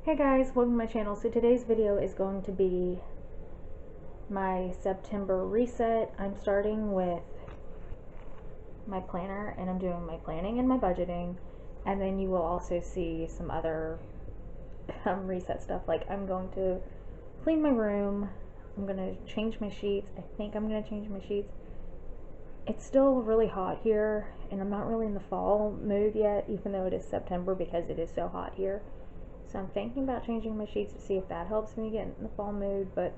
Hey guys, welcome to my channel. So today's video is going to be my September reset. I'm starting with my planner and I'm doing my planning and my budgeting, and then you will also see some other reset stuff. Like I'm going to clean my room, I'm going to change my sheets. I think I'm going to change my sheets. It's still really hot here and I'm not really in the fall mood yet, even though it is September, because it is so hot here. So I'm thinking about changing my sheets to see if that helps me get in the fall mood, but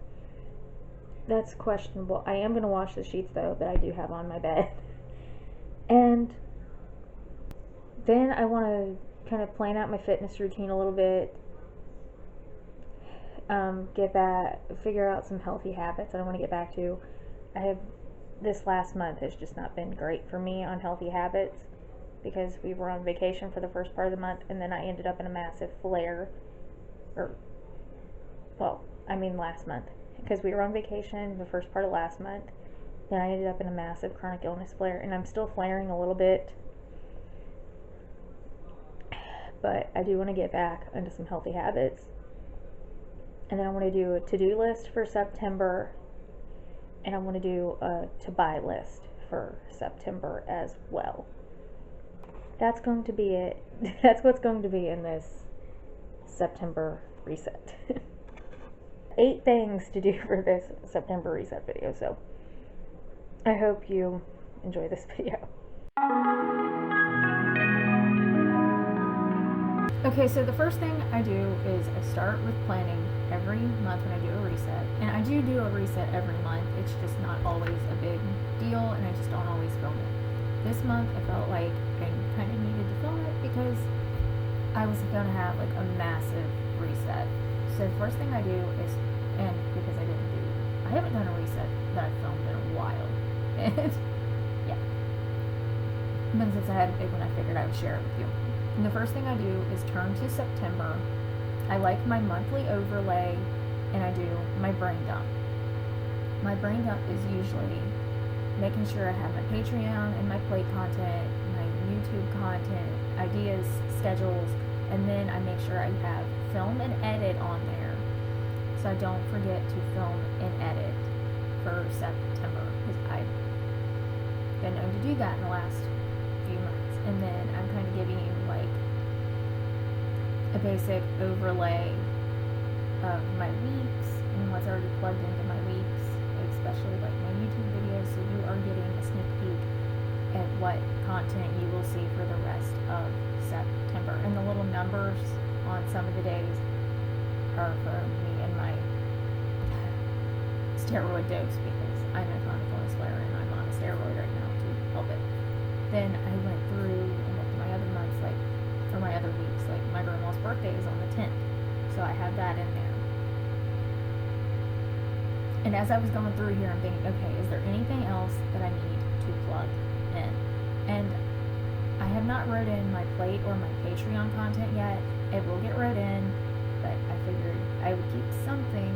that's questionable. I am going to wash the sheets though that I do have on my bed. And then I want to kind of plan out my fitness routine a little bit, figure out some healthy habits that I want to get back to. This last month has just not been great for me on healthy habits, because we were on vacation for the first part of the month and then I ended up in a massive flare. Last month, because we were on vacation the first part of last month, then I ended up in a massive chronic illness flare, and I'm still flaring a little bit, but I do want to get back into some healthy habits. And then I want to do a to-do list for September, and I want to do a to-buy list for September as well. That's going to be it. That's what's going to be in this September reset. 8 things to do for this September reset video, so I hope you enjoy this video. Okay, so the first thing I do is I start with planning every month when I do a reset. And I do a reset every month. It's just not always a big deal, and I just don't always film it. This month I felt like I kind of needed to film it because I was going to have like a massive reset. So the first thing I do is, and because I haven't done a reset that I've filmed in a while. And yeah. And then since I had a big one, I figured I would share it with you. And the first thing I do is turn to September. I like my monthly overlay, and I do my brain dump. My brain dump is usually making sure I have my Patreon and my plate content, my YouTube content, ideas, schedules, and then I make sure I have film and edit on there, so I don't forget to film and edit for September, because I've been known to do that in the last few months. And then I'm kind of giving you like a basic overlay of my weeks and what's already plugged into my weeks, especially like my YouTube videos, so you are getting a sneak peek at what content you will see for the rest of September. And the little numbers on some of the days are for me and my steroid dose, because I'm a chronic illness flare and I'm on a steroid right now to help it. Then I went through and looked at my other months, like for my other weeks, like my grandma's birthday is on the 10th, so I have that in there. And as I was going through here, I'm thinking, okay, is there anything else that I need to plug in? And I have not wrote in my plate or my Patreon content yet. It will get wrote in, but I figured I would keep something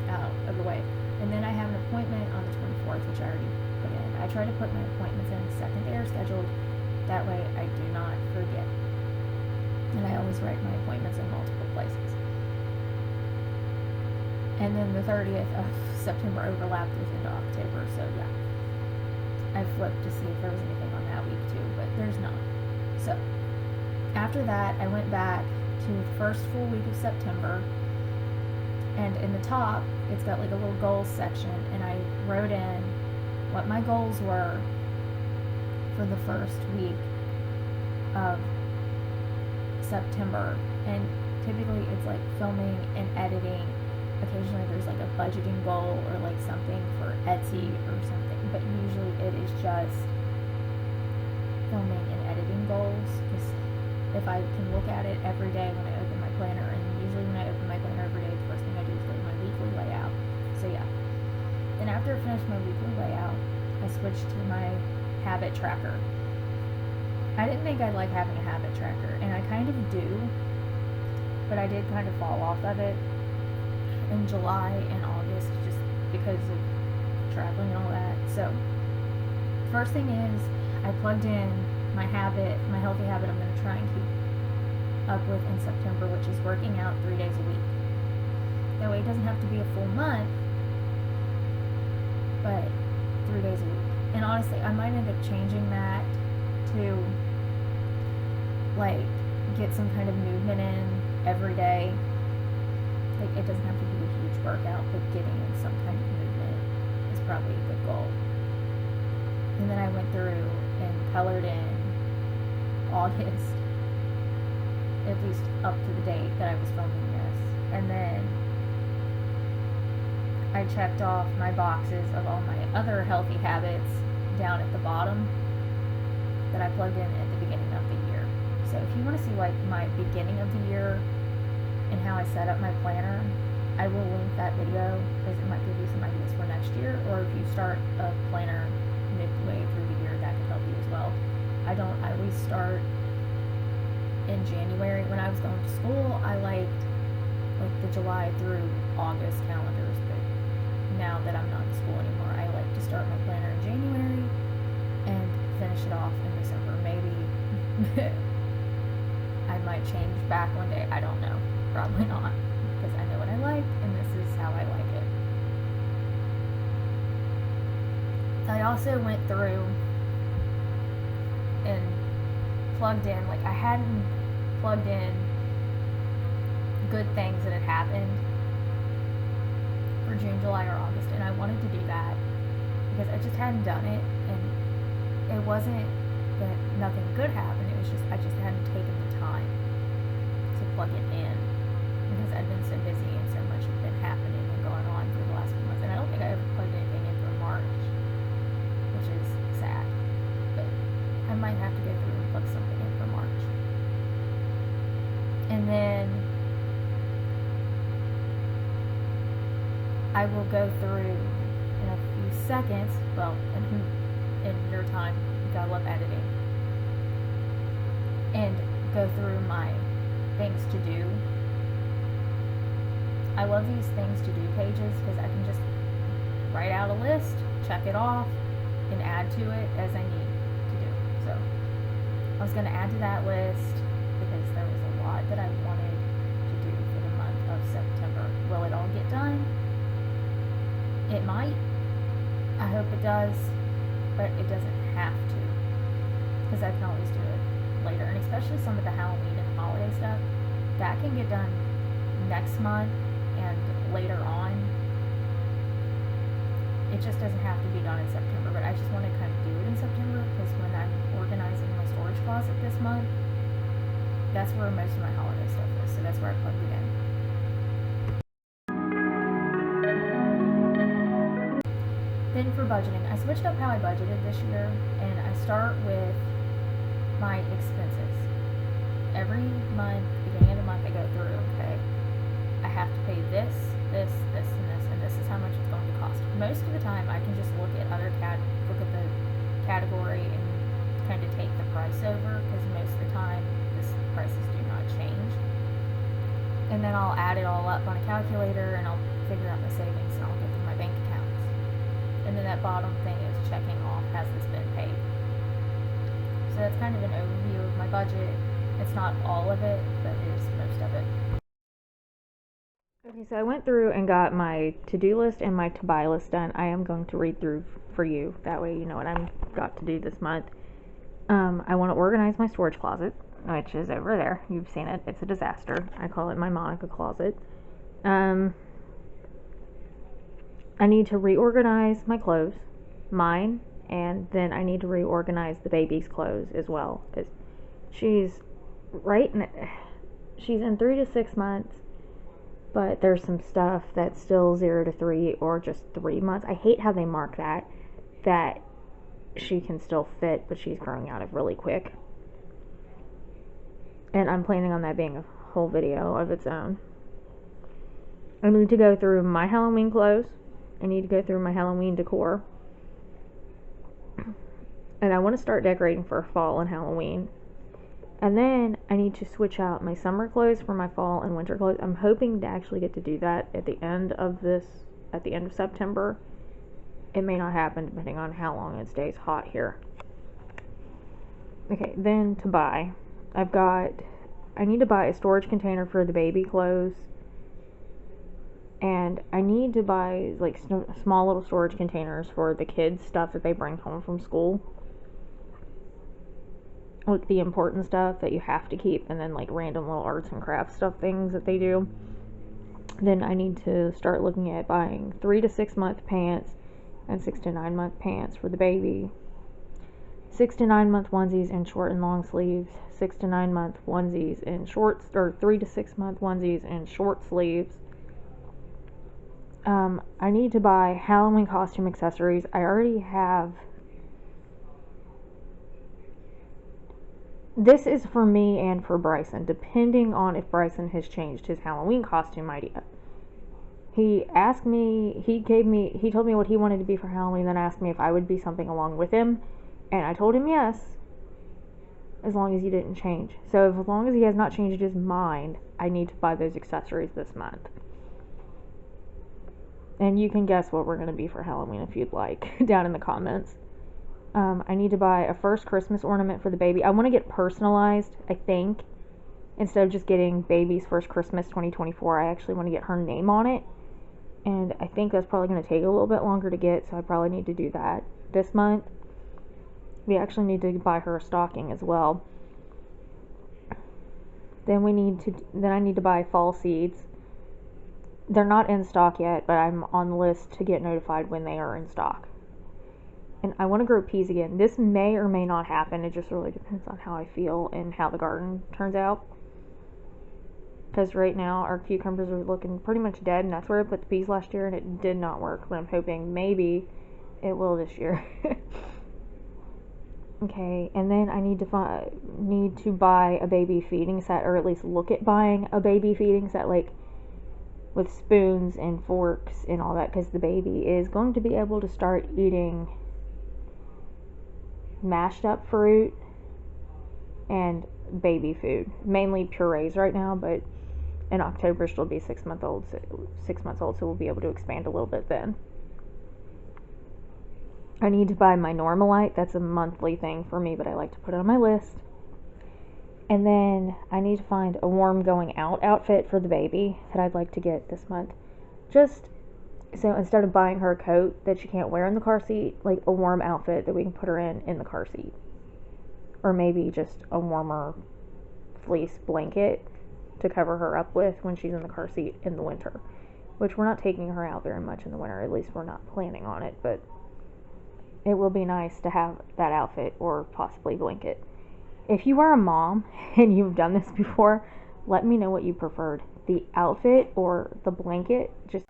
out of the way. And then I have an appointment on the 24th, which I already put in. I try to put my appointments in the second they are scheduled. That way I do not forget. And I always write my appointments in multiple places. And then the 30th of September overlapped with into October, so yeah. I flipped to see if there was anything on that week too, but there's not. So after that, I went back to the first full week of September, and in the top, it's got like a little goals section, and I wrote in what my goals were for the first week of September. And typically it's like filming and editing. Occasionally there's like a budgeting goal or like something for Etsy or something, but usually it is just filming and editing goals, because if I can look at it every day when I open my planner, and usually when I open my planner every day, the first thing I do is go to my weekly layout. So yeah. Then after I finished my weekly layout, I switched to my habit tracker. I didn't think I'd like having a habit tracker, and I kind of do, but I did kind of fall off of it in July and August just because of traveling and all that. So first thing is, I plugged in my healthy habit I'm going to try and keep up with in September, which is working out 3 days a week. That way it doesn't have to be a full month, but 3 days a week. And honestly, I might end up changing that to like get some kind of movement in every day. Like, it doesn't have to be a huge workout, but getting in some kind of movement is probably a good goal. And then I went through and colored in August, at least up to the date that I was filming this. And then I checked off my boxes of all my other healthy habits down at the bottom that I plugged in at the beginning of the year. So if you want to see like my beginning of the year and how I set up my planner, I will link that video because it might give you some ideas for next year. Or if you start a planner midway through the year, that could help you as well. I always start in January. When I was going to school, I liked like the July through August calendars, but now that I'm not in school anymore, I like to start my planner in January and finish it off in December. Maybe I might change back one day. I don't know. Probably not, because I know what I like and this is how I like it. I also went through and plugged in, like I hadn't plugged in good things that had happened for June, July, or August, and I wanted to do that because I just hadn't done it, and it wasn't that nothing good happened, it was just I just hadn't taken the time to plug it in because I'd been so busy and so much had been happening and going on for the last few months, and I don't think I ever plugged anything in for March, which is sad, but I might have to go through and plug something in for March. And then I will go through in a few seconds, well, in your time, you gotta love editing, and go through my things to do. I love these things to do pages because I can just write out a list, check it off, and add to it as I need to do. So I was going to add to that list because there was a lot that I wanted to do for the month of September. Will it all get done? It might. I hope it does, but it doesn't have to, because I can always do it later. And especially some of the Halloween and holiday stuff, that can get done next month and later on. It just doesn't have to be done in September, but I just want to kind of do it in September because when I'm organizing my storage closet this month, that's where most of my holiday stuff is, so that's where I plugged it in. Then for budgeting, I switched up how I budgeted this year, and I start with my expenses. Every month, beginning of the month, I go through, okay, I have to pay this, this, this, and this is how much it's going to cost. Most of the time, I can just look at the category and kind of take the price over, because most of the time, prices do not change. And then I'll add it all up on a calculator, and I'll figure out my savings, and I'll go through my bank accounts. And then that bottom thing is checking off, has this been paid? So that's kind of an overview of my budget. It's not all of it, but it is most of it. Okay, so I went through and got my to-do list and my to-buy list done. I am going to read through for you. That way you know what I've got to do this month. I want to organize my storage closet, which is over there. You've seen it. It's a disaster. I call it my Monica closet. I need to reorganize my clothes, mine, and then I need to reorganize the baby's clothes as well, because she's in 3 to 6 months, but there's some stuff that's still 0 to 3 or just 3 months. I hate how they mark that she can still fit, but she's growing out of really quick. And I'm planning on that being a whole video of its own. I need to go through my Halloween clothes. I need to go through my Halloween decor. And I want to start decorating for fall and Halloween. And then I need to switch out my summer clothes for my fall and winter clothes. I'm hoping to actually get to do that at the end of September. It may not happen depending on how long it stays hot here. Okay, then to buy. I've got I need to buy a storage container for the baby clothes. And I need to buy like small little storage containers for the kids' stuff that they bring home from school. Like the important stuff that you have to keep, and then like random little arts and crafts stuff things that they do. Then I need to start looking at buying 3 to 6 month pants and 6 to 9 month pants for the baby. 6 to 9 month onesies in short and long sleeves. 6 to 9 month onesies in shorts, or 3 to 6 month onesies in short sleeves. I need to buy Halloween costume accessories. I already have. This is for me and for Bryson, depending on if Bryson has changed his Halloween costume idea. He asked me, he told me what he wanted to be for Halloween, then asked me if I would be something along with him, and I told him yes, as long as he didn't change. So as long as he has not changed his mind, I need to buy those accessories this month. And you can guess what we're going to be for Halloween if you'd like, down in the comments. I need to buy a first Christmas ornament for the baby. I want to get personalized, I think. Instead of just getting baby's first Christmas 2024, I actually want to get her name on it. And I think that's probably going to take a little bit longer to get, so I probably need to do that this month. We actually need to buy her a stocking as well. Then I need to buy fall seeds. They're not in stock yet, but I'm on the list to get notified when they are in stock. And I want to grow peas again. This may or may not happen. It just really depends on how I feel and how the garden turns out. Because right now our cucumbers are looking pretty much dead, and that's where I put the peas last year, and it did not work. But I'm hoping maybe it will this year. Okay, and then I need to buy a baby feeding set, or at least look at buying a baby feeding set, like with spoons and forks and all that, because the baby is going to be able to start eating mashed up fruit and baby food, mainly purees right now, but in October she'll be 6 months old, so we'll be able to expand a little bit then. I need to buy my Normalite. That's a monthly thing for me, but I like to put it on my list. And then I need to find a warm going out outfit for the baby that I'd like to get this month. Just so instead of buying her a coat that she can't wear in the car seat, like a warm outfit that we can put her in the car seat. Or maybe just a warmer fleece blanket to cover her up with when she's in the car seat in the winter. Which we're not taking her out very much in the winter, at least we're not planning on it, but it will be nice to have that outfit or possibly blanket. If you are a mom and you've done this before, let me know what you preferred, the outfit or the blanket. Just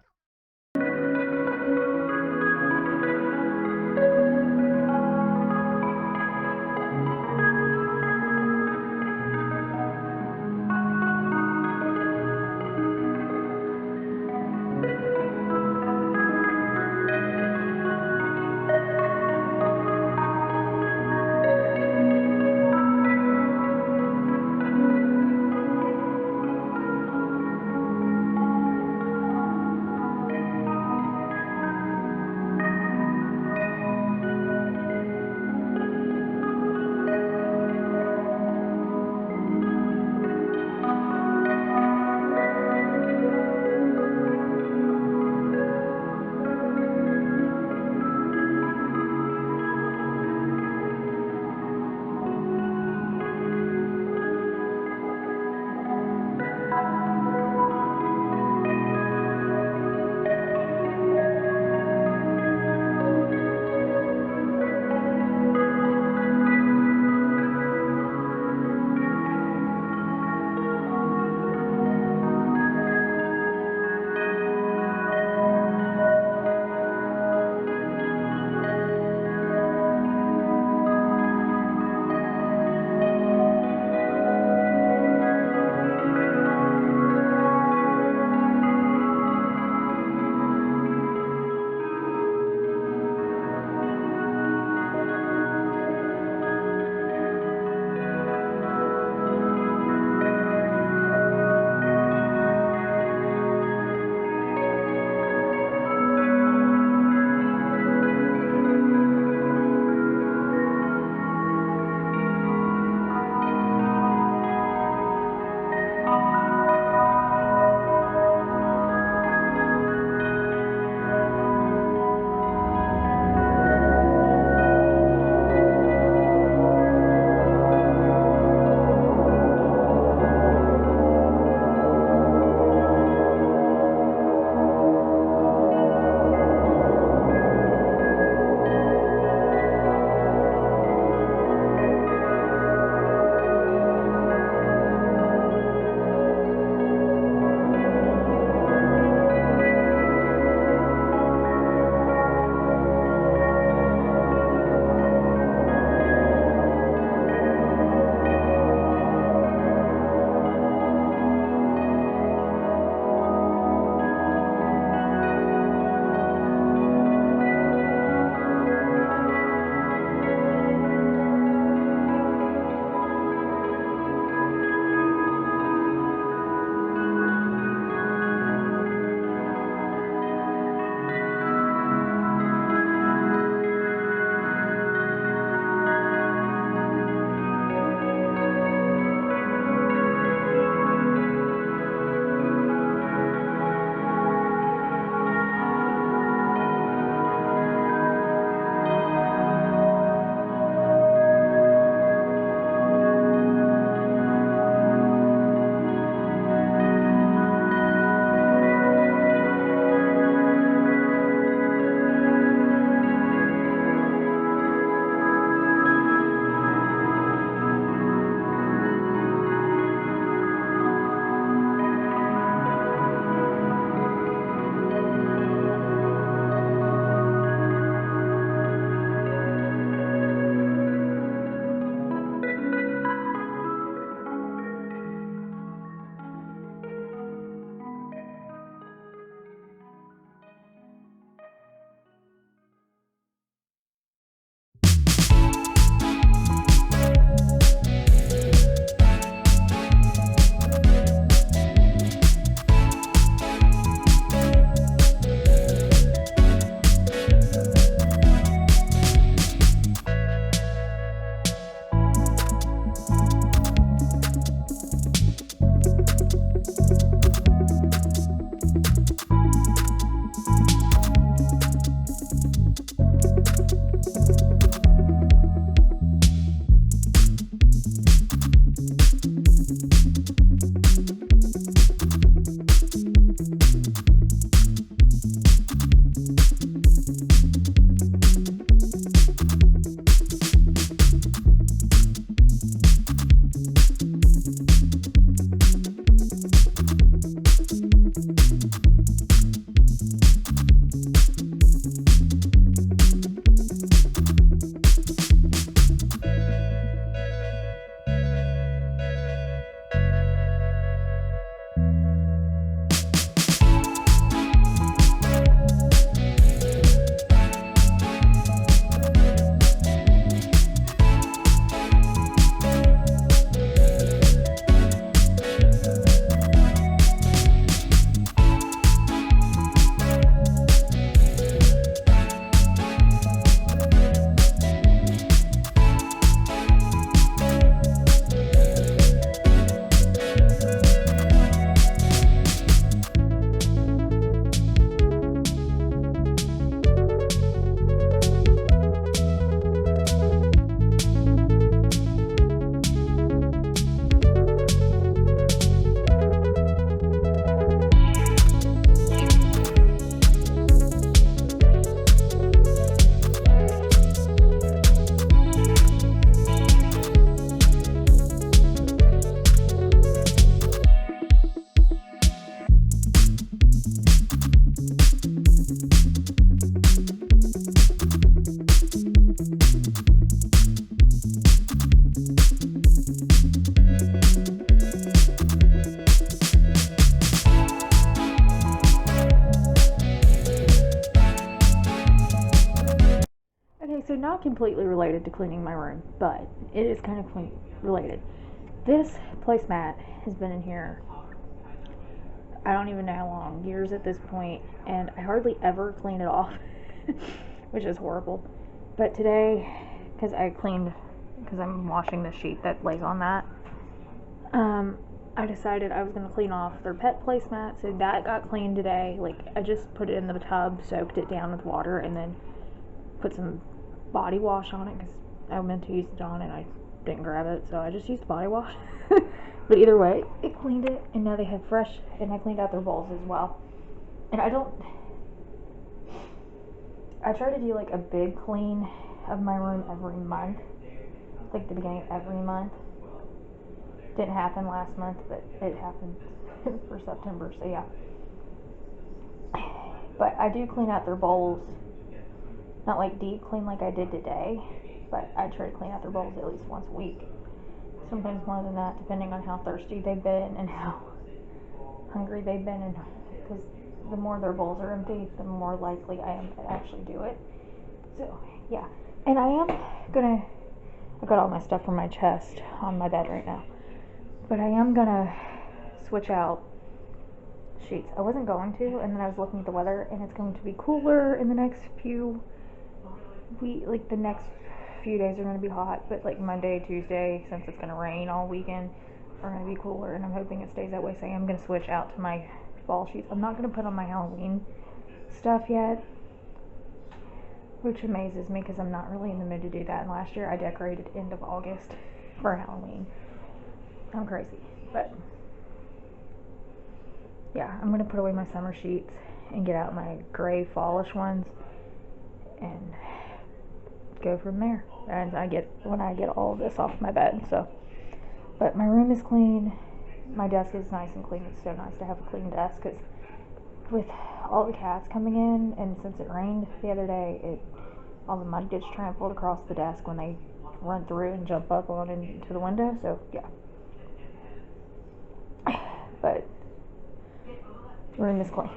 so not completely related to cleaning my room, but it is kind of related. This placemat has been in here, I don't even know how long, years at this point, and I hardly ever clean it off, which is horrible. But today, because I'm washing the sheet that lays on that, I decided I was going to clean off their pet placemat, so that got cleaned today. Like, I just put it in the tub, soaked it down with water, and then put some body wash on it, because I meant to use it on and I didn't grab it, so I just used body wash. But either way, it cleaned it, and now they have fresh, and I cleaned out their bowls as well. And I try to do like a big clean of my room every month, like the beginning of every month. Didn't happen last month, but it happened for September, so yeah. But I do clean out their bowls, not like deep clean like I did today, but I try to clean out their bowls at least once a week. Sometimes more than that, depending on how thirsty they've been and how hungry they've been, and because the more their bowls are empty, the more likely I am to actually do it. So yeah, and I've got all my stuff from my chest on my bed right now, but I am gonna switch out sheets. I wasn't going to, and then I was looking at the weather, and it's going to be cooler in the next few the next few days are going to be hot, but like Monday, Tuesday, since it's going to rain all weekend, are going to be cooler, and I'm hoping it stays that way, so I'm going to switch out to my fall sheets. I'm not going to put on my Halloween stuff yet, which amazes me because I'm not really in the mood to do that, and last year I decorated end of August for Halloween. I'm crazy, but yeah, I'm going to put away my summer sheets and get out my gray fallish ones and go from there. And when I get all of this off my bed. So, but my room is clean. My desk is nice and clean. It's so nice to have a clean desk, because with all the cats coming in, and since it rained the other day, all the mud gets trampled across the desk when they run through and jump up on into the window. So yeah, but room is clean.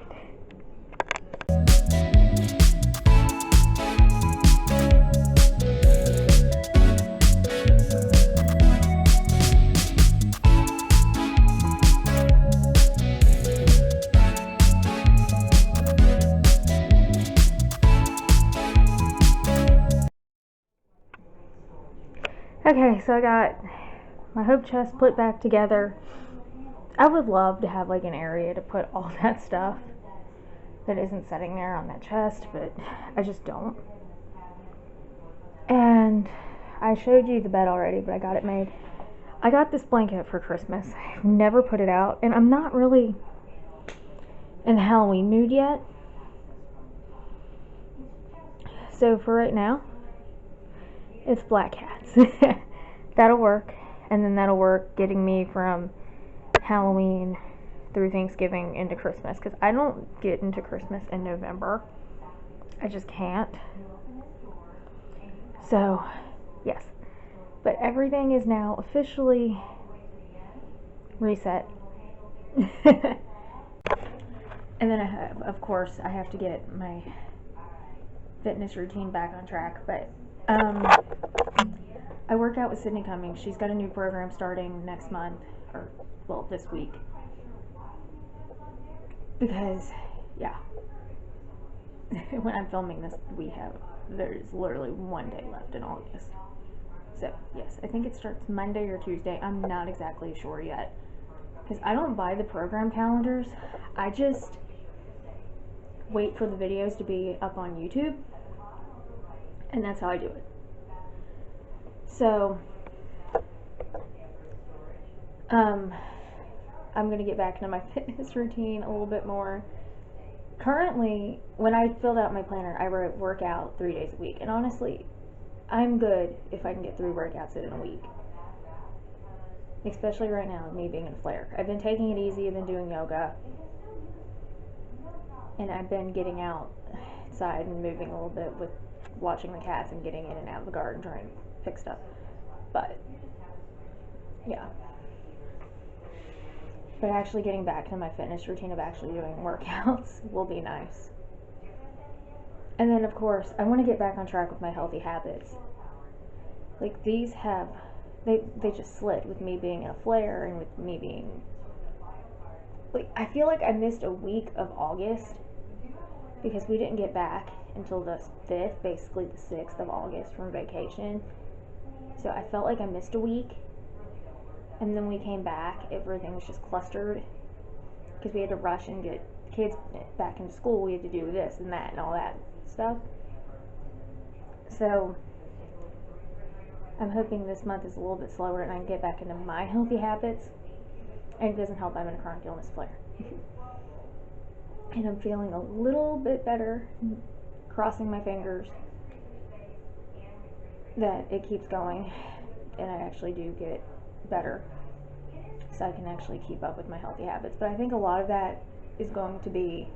Okay, so I got my hope chest put back together. I would love to have like an area to put all that stuff that isn't sitting there on that chest, but I just don't. And I showed you the bed already, but I got it made. I got this blanket for Christmas. I've never put it out, and I'm not really in the Halloween mood yet. So for right now, it's black cats. That'll work, and then that'll work getting me from Halloween through Thanksgiving into Christmas, because I don't get into Christmas in November. I just can't. So yes, but everything is now officially reset. And then of course I have to get my fitness routine back on track, but I work out with Sydney Cummings. She's got a new program starting next month, or well, this week, because yeah, when I'm filming this, there's literally one day left in August. So yes, I think it starts Monday or Tuesday. I'm not exactly sure yet, because I don't buy the program calendars. I just wait for the videos to be up on YouTube, and that's how I do it. So I'm going to get back into my fitness routine a little bit more. Currently, when I filled out my planner, I wrote workout 3 days a week, and honestly, I'm good if I can get 3 workouts in a week, especially right now, me being in flare. I've been taking it easy. I've been doing yoga, and I've been getting outside and moving a little bit with watching the cats and getting in and out of the garden trying to fix stuff. But yeah, but actually getting back to my fitness routine of actually doing workouts will be nice. And then, of course, I want to get back on track with my healthy habits. Like, these have, they just slid with me being in a flare and with me being, like, I feel like I missed a week of August because we didn't get back until the 5th, basically the 6th of August from vacation. So I felt like I missed a week. And then we came back, everything was just clustered because we had to rush and get kids back into school. We had to do this and that and all that stuff. So I'm hoping this month is a little bit slower and I can get back into my healthy habits. And it doesn't help, I'm in a chronic illness flare. And I'm feeling a little bit better, crossing my fingers that it keeps going and I actually do get better so I can actually keep up with my healthy habits. But I think a lot of that is going to be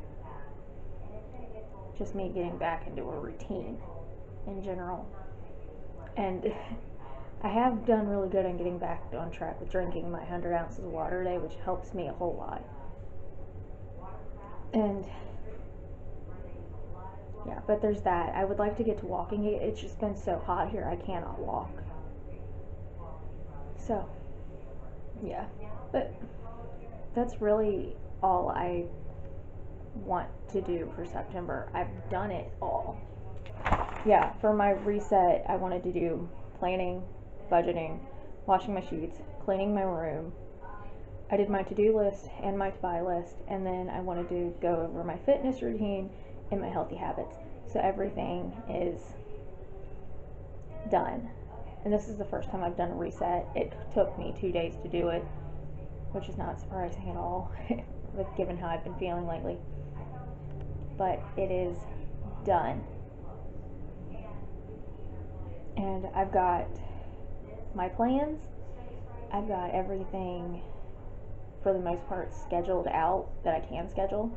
just me getting back into a routine in general. And I have done really good on getting back on track with drinking my 100 ounces of water a day, which helps me a whole lot. And yeah, but there's that. I would like to get to walking. It's just been so hot here, I cannot walk. So, yeah. But that's really all I want to do for September. I've done it all. Yeah, for my reset, I wanted to do planning, budgeting, washing my sheets, cleaning my room. I did my to-do list and my to-buy list, and then I wanted to go over my fitness routine and my healthy habits. So everything is done. And this is the first time I've done a reset. It took me 2 days to do it, which is not surprising at all, given how I've been feeling lately. But it is done. And I've got my plans. I've got everything, for the most part, scheduled out that I can schedule.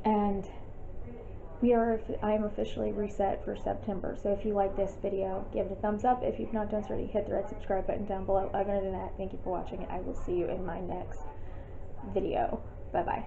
And I am officially reset for September. So if you like this video, give it a thumbs up. If you've not done so already, hit the red subscribe button down below. Other than that, thank you for watching, and I will see you in my next video. Bye bye.